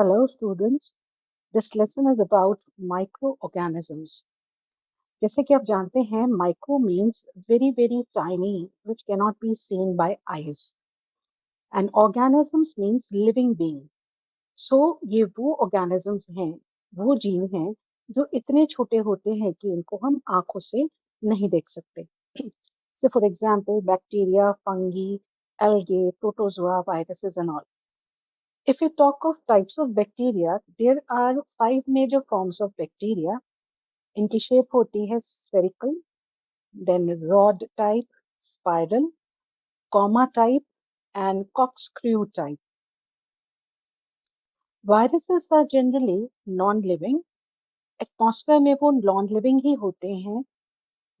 Hello, students. This lesson is about microorganisms. जैसे कि आप जानते हैं, micro means very, very tiny, which cannot be seen by eyes. And organisms means living being. So ये वो organisms हैं, वो जीव हैं, जो इतने छोटे होते हैं कि इनको हम आंखों से नहीं देख सकते. So, for example, bacteria, fungi, algae, protozoa, viruses, and all. If you talk of types of bacteria, there are five major forms of bacteria. इनकी शेप होती है spherical, then rod type, spiral, comma type, and corkscrew type. Viruses are generally non-living. Atmosphere में वो non-living ही होते हैं.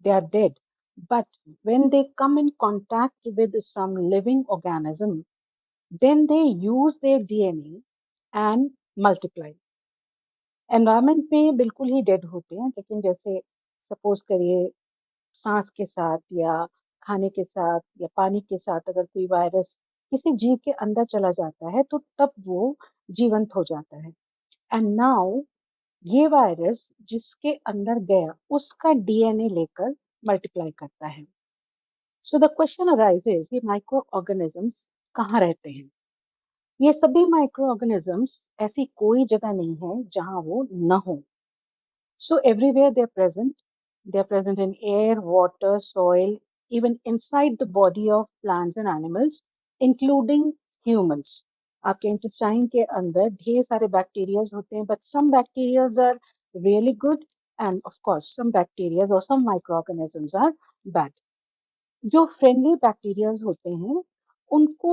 They are dead. But when they come in contact with some living organism, then they use their DNA and multiply. Environment में बिल्कुल ही dead होते हैं, लेकिन जैसे सपोज करिए सांस के साथ या खाने के साथ या पानी के साथ अगर कोई वायरस किसी जीव के अंदर चला जाता है तो तब वो जीवंत हो जाता है. एंड नाउ ये वायरस जिसके अंदर गया उसका डीएनए लेकर मल्टीप्लाई करता है. सो द क्वेश्चन अराइजेस, ये माइक्रो ऑर्गेनिजम्स कहाँ रहते हैं? ये सभी माइक्रो ऑर्गेनिजम्स ऐसी कोई जगह नहीं है जहां वो न हो. So everywhere they're present. They're present in air, water, soil, even inside the body of plants and animals, including humans. आपके इंटेस्टाइन के अंदर ढेर सारे बैक्टीरियाज होते हैं, but some bacterias are really good and of course some bacteria or some microorganisms are bad. जो friendly bacterias होते हैं उनको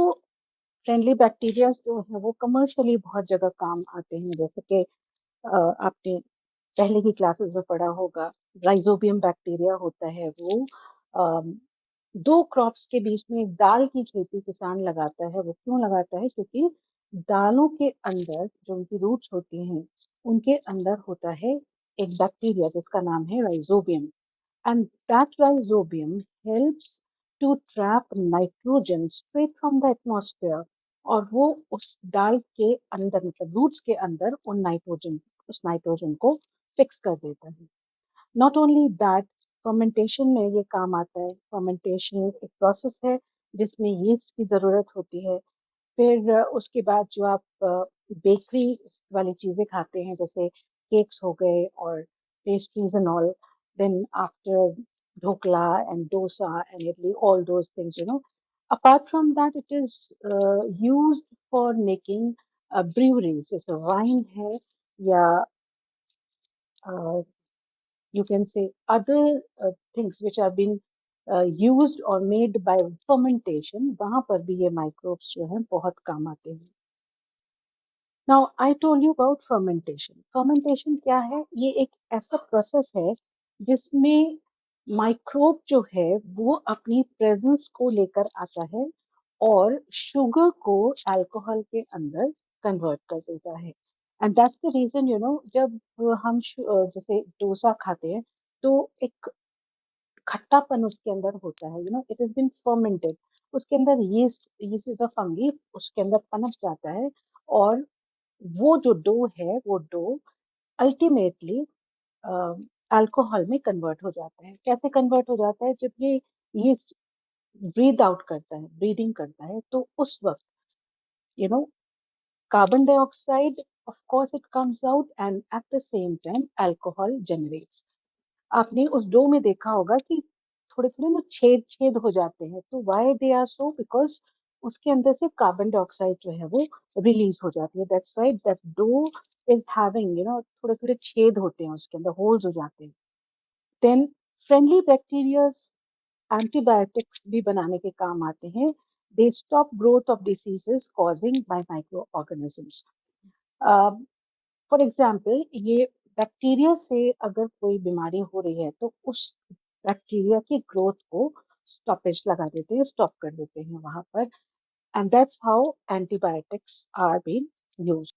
फ्रेंडली बैक्टीरिया जो है वो कमर्शियली बहुत जगह काम आते हैं. जैसे कि आपने पहले की क्लासेस में पढ़ा होगा, राइजोबियम बैक्टीरिया होता है वो. अम, दो क्रॉप्स के बीच में एक दाल की खेती किसान लगाता है. वो क्यों लगाता है? क्योंकि दालों के अंदर जो उनकी रूट्स होती हैं उनके अंदर होता है एक बैक्टीरिया जिसका नाम है rhizobium. And that rhizobium helps to trap nitrogen straight from the atmosphere. और वो उस दाल के अंदर मतलब रूट्स के अंदर उस नाइट्रोजन को फिक्स कर देता है. नॉट ओनली दैट, फर्मेंटेशन में ये काम आता है. फर्मेंटेशन एक प्रोसेस है जिसमें यीस्ट की ज़रूरत होती है. फिर उसके बाद जो आप बेकरी वाली चीज़ें खाते हैं जैसे केक्स हो गए और pastries and all, then after dhokla and dosa and idli, all those things, apart from that it is used for making breweries. जैसे वाइन है या uh, you can say other things which have been used or made by fermentation, वहां पर भी ये microbes जो हैं बहुत काम आते हैं. Now I told you about fermentation. Fermentation क्या है? ये एक ऐसा प्रोसेस है जिसमें माइक्रोब जो है वो अपनी प्रेजेंस को लेकर आता है और शुगर को अल्कोहल के अंदर कन्वर्ट कर देता है. एंड दैट्स द रीजन, जब हम जैसे डोसा खाते हैं तो एक खट्टापन उसके अंदर होता है. It is been fermented. उसके अंदर यीस्ट इज अ फंगी, उसके अंदर पनप जाता है और वो जो डो है वो डो अल्टीमेटली अल्कोहल में कन्वर्ट हो जाता है. कैसे कन्वर्ट हो जाता है? जब ये यीस्ट ब्रीद आउट करता है, ब्रीदिंग करता है, तो उस वक्त you know carbon dioxide of course it comes out and at the same time alcohol generates. आपने उस डो में देखा होगा कि थोड़े थोड़े ना छेद छेद हो जाते हैं. तो why they are so? Because उसके अंदर से कार्बन डाइऑक्साइड जो है वो रिलीज हो जाती है. That's why that dough is having, थोड़े थोड़े छेद होते हैं उसके अंदर, होल्स हो जाते हैं. देन फ्रेंडली बैक्टीरियाज एंटीबायोटिक्स भी बनाने के काम आते हैं. They stop growth of diseases causing bye micro organisms. For example, ये बैक्टीरिया से अगर कोई बीमारी हो रही है तो उस बैक्टीरिया की ग्रोथ को स्टॉपेज लगा देते हैं, स्टॉप कर देते हैं वहां पर. And that's how antibiotics are been used.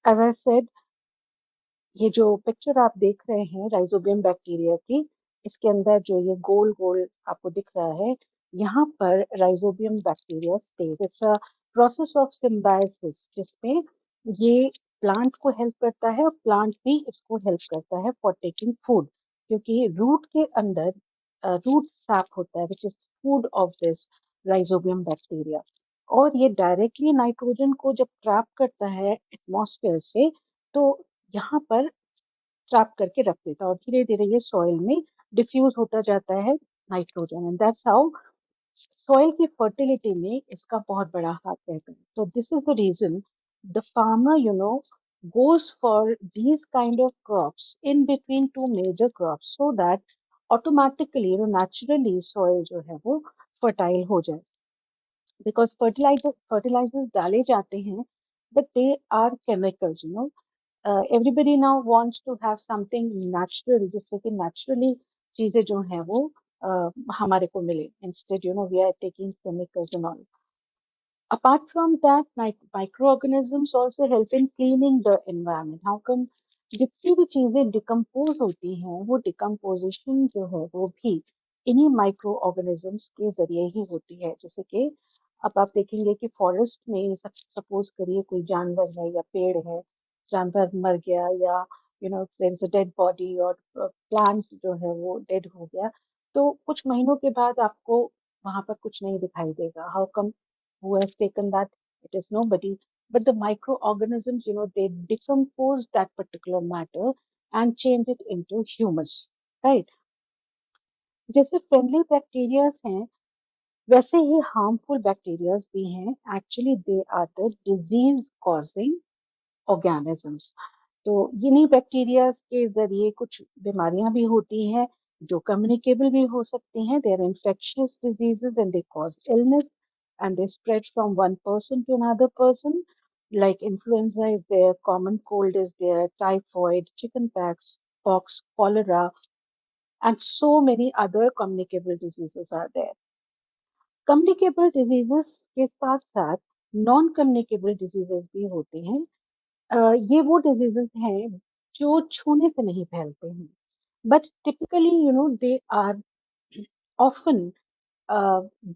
As I said, ये जो पिक्चर आप देख रहे हैं राइजोबियम बैक्टीरिया की, इसके अंदर जो ये गोल गोल आपको दिख रहा है, यहाँ पर rhizobium bacteria stage. It's a process of symbiosis जिसमें ये प्लांट को हेल्प करता है और प्लांट भी इसको हेल्प करता है फॉर टेकिंग फूड, क्योंकि रूट के अंदर रूट सैप होता है which is food of this rhizobium bacteria, और ये डायरेक्टली नाइट्रोजन को जब ट्रैप करता है एटमॉस्फेयर से, तो यहाँ पर ट्रैप करके रख देता है और धीरे धीरे ये सॉइल में डिफ्यूज होता जाता है nitrogen, and that's how soil की फर्टिलिटी में इसका बहुत बड़ा हाथ रहता है. तो this is the reason the farmer goes for these kind of crops in between two major crops so that automatically naturally soil जो है वो fertile हो जाए, because fertilizers डाले जाते हैं but they are chemicals. Everybody now wants to have something natural जिससे कि naturally चीजें जो है वो हमारे को मिले, instead we are taking chemicals and all. Apart from that, microorganisms also help in cleaning the environment. How come जितनी भी चीजें डिकम्पोज होती हैं वो डिकम्पोजिशन जो है वो भी इन्हीं माइक्रो ऑर्गेनिजम्स के जरिए ही होती है. जैसे कि अब आप देखेंगे कि फॉरेस्ट में सपोज करिए कोई जानवर है या पेड़ है, जानवर मर गया या there is a dead body और प्लांट जो है वो डेड हो गया, तो कुछ महीनों के बाद आपको वहां पर कुछ नहीं दिखाई देगा. How come? who has taken that? It is nobody. But the microorganisms, they decompose that particular matter and change it into humus, right? जैसे फ्रेंडली बैक्टीरियाज हैं वैसे ही हार्मफुल बैक्टीरियाज भी हैं. Actually they are the disease causing organisms. तो इन्हीं bacteria के जरिए कुछ बीमारियां भी होती हैं जो कम्युनिकेबल भी हो सकती हैं. They are infectious diseases and they cause illness and they spread from one person to another person. Like influenza is there, common cold is there, typhoid, pox, cholera, and so many other communicable diseases are there. Communicable diseases के साथ साथ non communicable diseases भी होते हैं. ये वो diseases हैं जो छूने से नहीं फैलते हैं, but typically they are often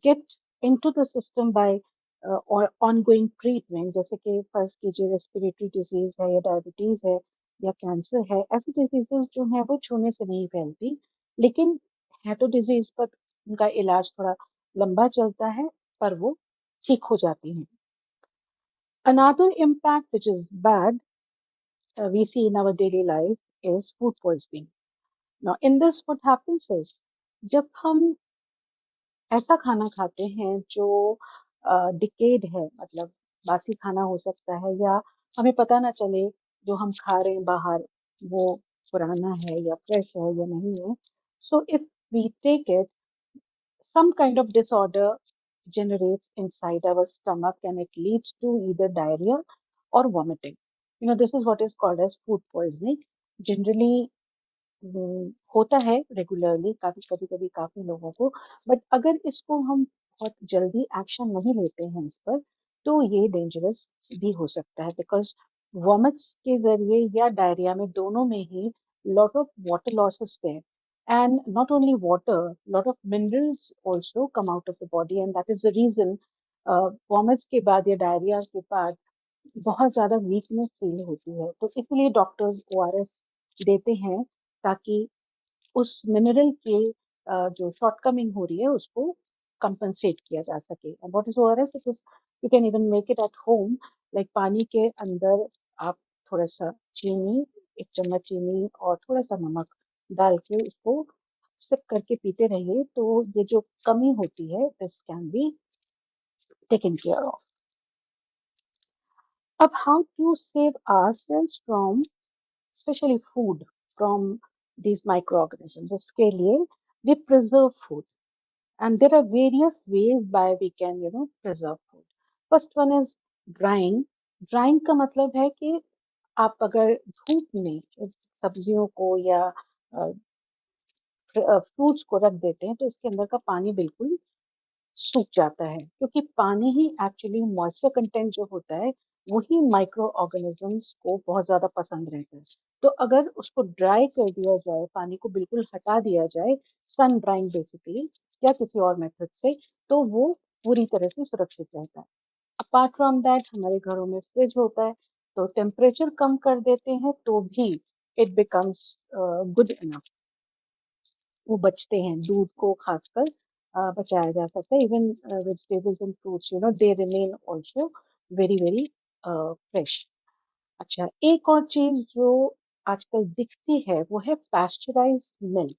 get into the system by or ongoing treatment. जैसे कि फर्स्ट कीजिए रेस्पिरेटरी डिजीज है या डायबिटीज है या कैंसर है, ऐसी डिजीजेस जो है वो छूने से नहीं फैलती, लेकिन है तो डिजीज पर उनका इलाज थोड़ा लंबा चलता है, पर वो ठीक हो जाती हैं. Another impact which is bad we see in our daily life is food poisoning. Now, in this, what happens is जब हम ऐसा खाना खाते हैं जो डिकेड है, मतलब बासी खाना हो सकता है, या हमें पता ना चले जो हम खा रहे हैं बाहर वो पुराना है या फ्रेश है या नहीं है. So if we take it, some kind of disorder generates inside our stomach and it leads to either diarrhea or vomiting. This is what is called as food poisoning. Generally होता है regularly, काफी कभी कभी काफी लोगों को, but अगर इसको हम बहुत जल्दी एक्शन नहीं लेते हैं इस पर, तो ये डेंजरस भी हो सकता है, बिकॉज वॉमिट्स के जरिए या डायरिया में दोनों में ही लॉट ऑफ वाटर लॉसेस है, and not only water, lot of minerals also come out of the body, and that is the reason vomits के बाद या डायरिया के बाद बहुत ज्यादा वीकनेस फील होती है. तो इसलिए डॉक्टर्स ओआरएस देते हैं ताकि उस मिनरल के जो शॉर्टकमिंग हो रही है उसको कंपनसेट किया जा सके. And what is ORS? It is you can even make it at home. Like पानी के अंदर आप थोड़ा सा चीनी, 1 चम्मच चीनी और थोड़ा सा नमक डाल के उसको सिप करके पीते रहिए, तो ये जो कमी होती है this can be taken care of. अब how to save ourselves from especially food from these microorganisms. इसके लिए we preserve food, and there are various ways by we can preserve food. First one is drying. Drying का मतलब है कि आप अगर धूप में सब्जियों को या फ्रूट्स को रख देते हैं तो इसके अंदर का पानी बिल्कुल सूख जाता है, क्योंकि पानी ही एक्चुअली मॉइस्चर कंटेंट जो होता है वही माइक्रो ऑर्गेनिजम्स को बहुत ज्यादा पसंद रहता है. तो अगर उसको ड्राई कर दिया जाए, पानी को बिल्कुल हटा दिया जाए, सन ड्राइंग बेसिकली या किसी और मेथड से, तो वो पूरी तरह से सुरक्षित रहता है. अपार्ट फ्रॉम दैट हमारे घरों में फ्रिज होता है. तो टेम्परेचर कम कर देते हैं तो भी इट बिकम्स गुड इनफ, वो बचते हैं, दूध को खासकर बचाया जा सकता है। Even vegetables and fruits they remain also very very fresh. अच्छा, एक और चीज जो आजकल दिखती है वो है pasteurise milk.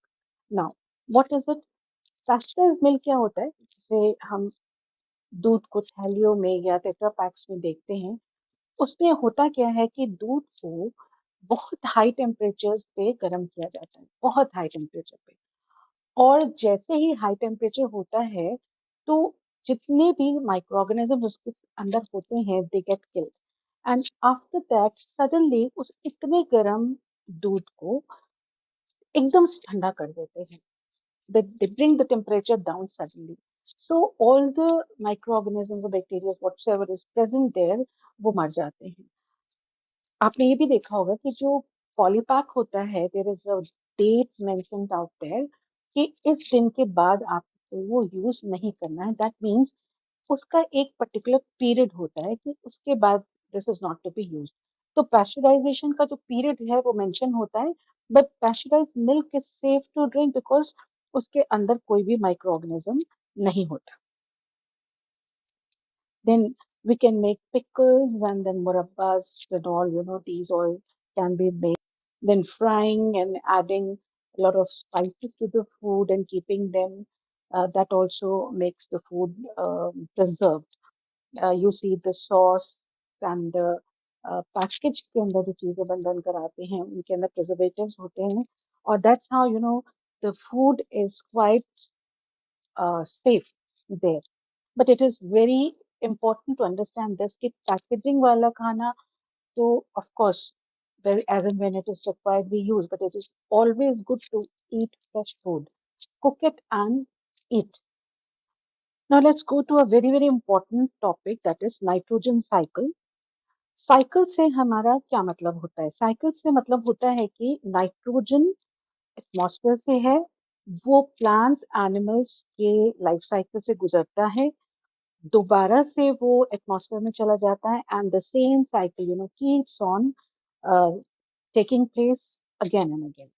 Now what is it? Pasteurise milk क्या होता है? जैसे हम दूध को थैलियों में या टेट्रा पैक्स में देखते हैं, उसमें होता क्या है कि दूध को बहुत हाई टेम्परेचर्स पे गर्म किया जाता है, बहुत हाई टेम्परेचर पे। और जैसे ही हाई टेम्परेचर होता है, तो जितने भी माइक्रो ऑर्गेनिज्म उसके अंदर होते हैं they get killed, and after that suddenly उस इतने गर्म दूध को एकदम से ठंडा कर देते हैं। they bring the temperature down suddenly. So all the microorganisms or bacteria whatsoever is present there वो मर जाते हैं। आपने ये भी देखा होगा कि जो पॉलीपैक होता है there is a date mentioned out there कि इस दिन के बाद आपको वो यूज नहीं करना है। दैट मीन्स उसका एक पर्टिकुलर पीरियड होता है कि उसके बाद this is not to be used. तो पैस्चराइजेशन का जो पीरियड है वो मेंशन होता है, but pasteurised milk is safe to drink because उसके अंदर कोई भी माइक्रो ऑर्गेनिज्म नहीं होता। Then we can make pickles and then murabbas and all, these all can be made. Then frying and adding a lot of spices to the food and keeping them, that also makes the food preserved. You see the sauce and the package के अंदर जो चीजें बंधन कराते हैं उनके अंदर preservatives होते हैं, और that's how the food is quite safe there. But it is very important to understand this कि packaging वाला खाना तो of course very as and when it is required we use, but it is always good to eat fresh food, cook it and eat. Now let's go to a very very important topic, that is nitrogen cycle. Cycle से हमारा क्या मतलब होता है? Cycle से मतलब होता है कि नाइट्रोजन एटमॉस्फेयर से है, वो प्लांट्स एनिमल्स के लाइफ साइकिल से गुजरता है, दोबारा से वो एटमॉस्फेयर में चला जाता है, and the same cycle keeps on taking place again and again.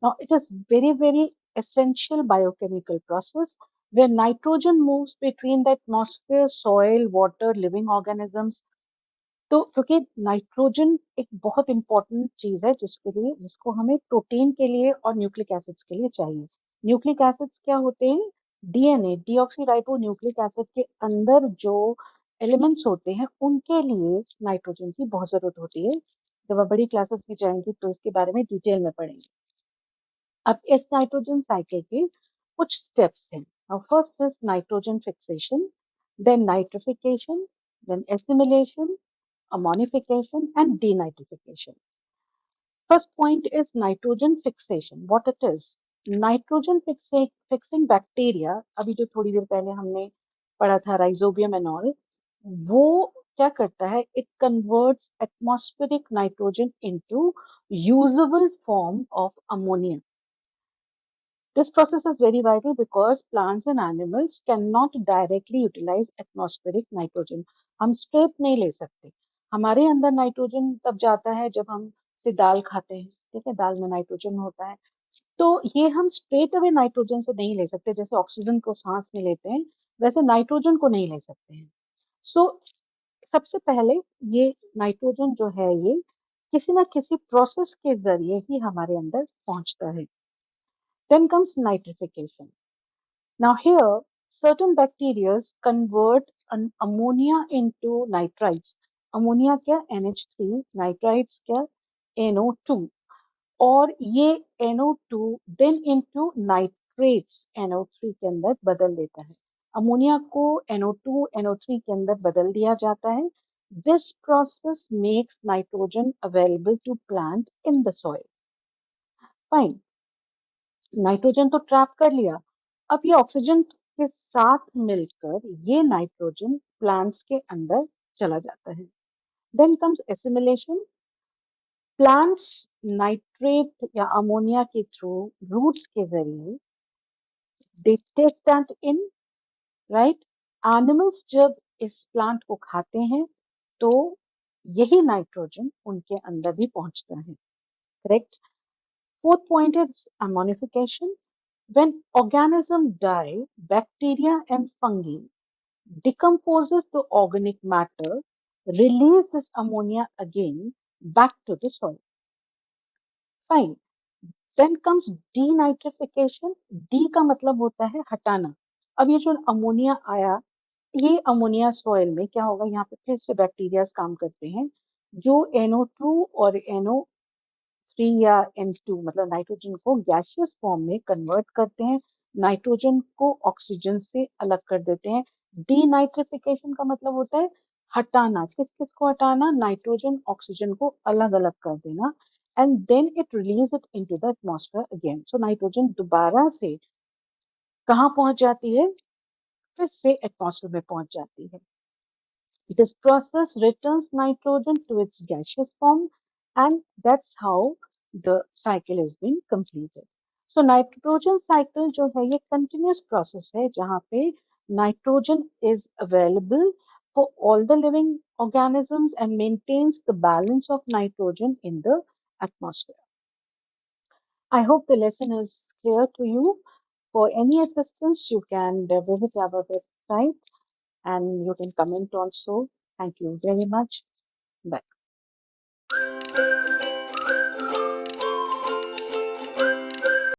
Now it is very very essential biochemical process where nitrogen moves between the atmosphere, soil, water, living organisms. तो क्योंकि नाइट्रोजन एक बहुत important चीज है जिसके लिए जिसको हमें प्रोटीन के लिए और न्यूक्लिक एसिड्स के लिए चाहिए। न्यूक्लिक एसिड्स क्या होते हैं? डीएनए डीऑक्सीराइबो न्यूक्लिक एसिड के अंदर जो एलिमेंट्स होते हैं उनके लिए नाइट्रोजन की बहुत जरूरत होती है। जब आप बड़ी क्लासेस में जाएंगे तो इसके बारे में डिटेल में पढ़ेंगे। अब इस नाइट्रोजन साइकिल के कुछ स्टेप्स हैं। First is nitrogen fixation, then nitrification, then assimilation, ammonification and denitrification. First point is nitrogen fixation. What it is? Nitrogen fixing bacteria, अभी जो थोड़ी देर पहले हमने पढ़ा था rhizobium and all, वो क्या करता है? It converts atmospheric nitrogen into usable form of ammonia. This process is very vital because plants and animals cannot directly utilize atmospheric nitrogen. हम स्ट्रेट नहीं ले सकते। हमारे अंदर नाइट्रोजन तब जाता है जब हम से दाल खाते हैं, ठीक है, दाल में नाइट्रोजन होता है। तो ये हम स्ट्रेट अवे नाइट्रोजन से नहीं ले सकते, जैसे ऑक्सीजन को सांस में लेते हैं वैसे नाइट्रोजन को नहीं ले सकते हैं। सो सबसे पहले ये नाइट्रोजन जो है ये किसी ना किसी प्रोसेस के जरिए ही हमारे अंदर पहुंचता है। Then comes nitrification. Now here, certain bacteria convert an ammonia into nitrites. Ammonia क्या? NH3, nitrites क्या? NO2. और ये NO2 then into nitrates NO3 के अंदर बदल देता है। अमोनिया को NO2, NO3 के अंदर बदल दिया जाता है। This process makes nitrogen available to plant in the soil. Fine. Nitrogen तो ट्रैप कर लिया, अब ये ऑक्सीजन के साथ मिलकर ये नाइट्रोजन प्लांट्स के अंदर चला जाता है। Then comes assimilation. Plants nitrate या अमोनिया के थ्रू रूट्स के जरिए they take that in, right. Animals जब इस प्लांट को खाते हैं तो यही नाइट्रोजन उनके अंदर भी पहुंचता है, correct? Fourth point is ammonification. When organisms die, bacteria and fungi decomposes the organic matter, release this ammonia again back to the soil. Fine. Then comes denitrification. D का मतलब होता है हटाना. अब ये जो अमोनिया आया, ये अमोनिया सॉइल में क्या होगा, यहाँ पे फिर से बैक्टीरिया काम करते हैं जो NO2 और NO3 या N2 मतलब नाइट्रोजन को गैसियस फॉर्म में कन्वर्ट करते हैं, नाइट्रोजन को ऑक्सीजन से अलग कर देते हैं। डीनाइट्रिफिकेशन का मतलब होता है हटाना, किस किस को हटाना, नाइट्रोजन ऑक्सीजन को अलग अलग कर देना, and then it release it into the atmosphere again. So nitrogen दोबारा से कहाँ पहुंच जाती है, फिर से एटमॉस्फेयर में पहुंच जाती है। This process returns nitrogen to its gaseous form, and that's how the cycle is being completed. So nitrogen cycle जो है ये continuous process है जहाँ पे nitrogen is available for all the living organisms and maintains the balance of nitrogen in the atmosphere. I hope the lesson is clear to you. For any assistance, you can visit our website and you can comment also. Thank you very much. Bye.